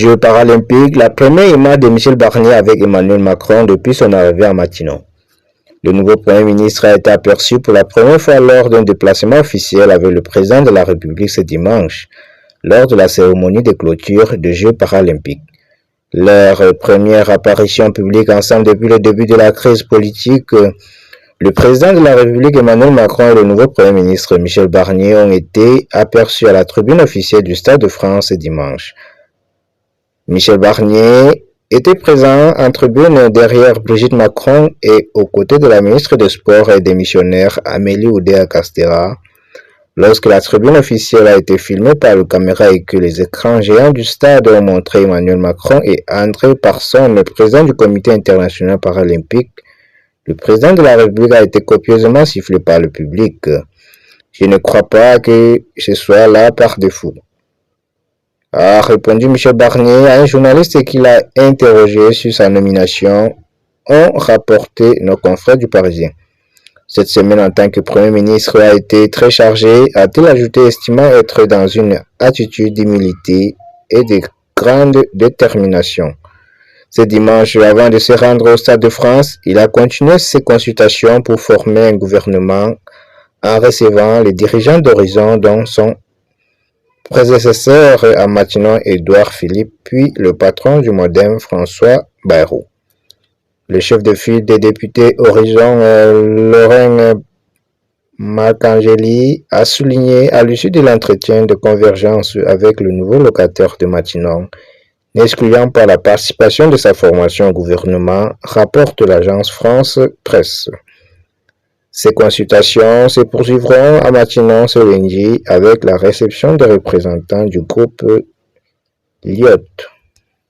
Jeux paralympiques, la première image de Michel Barnier avec Emmanuel Macron depuis son arrivée à Matignon. Le nouveau Premier ministre a été aperçu pour la première fois lors d'un déplacement officiel avec le président de la République ce dimanche, lors de la cérémonie de clôture des Jeux paralympiques. Leur première apparition publique ensemble depuis le début de la crise politique, le président de la République Emmanuel Macron et le nouveau Premier ministre Michel Barnier ont été aperçus à la tribune officielle du Stade de France ce dimanche. Michel Barnier était présent en tribune derrière Brigitte Macron et aux côtés de la ministre des Sports et des Missionnaires Amélie Oudéa-Castéra. Lorsque la tribune officielle a été filmée par le caméra et que les écrans géants du stade ont montré Emmanuel Macron et André Parsons, le président du Comité international paralympique, le président de la République a été copieusement sifflé par le public. Je ne crois pas que ce soit là par défaut, a répondu Michel Barnier à un journaliste qui l'a interrogé sur sa nomination, ont rapporté nos confrères du Parisien. Cette semaine, en tant que Premier ministre, a été très chargé, a-t-il ajouté, estimant être dans une attitude d'humilité et de grande détermination. Ce dimanche, avant de se rendre au Stade de France, il a continué ses consultations pour former un gouvernement en recevant les dirigeants d'Horizon, dont son prédécesseur à Matignon, Édouard Philippe, puis le patron du MoDem, François Bayrou. Le chef de file des députés Horizon, Lorraine Marcangeli, a souligné à l'issue de l'entretien de convergence avec le nouveau locataire de Matignon, n'excluant pas la participation de sa formation au gouvernement, rapporte l'agence France Presse. Ces consultations se poursuivront à Matignon ce lundi avec la réception des représentants du groupe Lyot.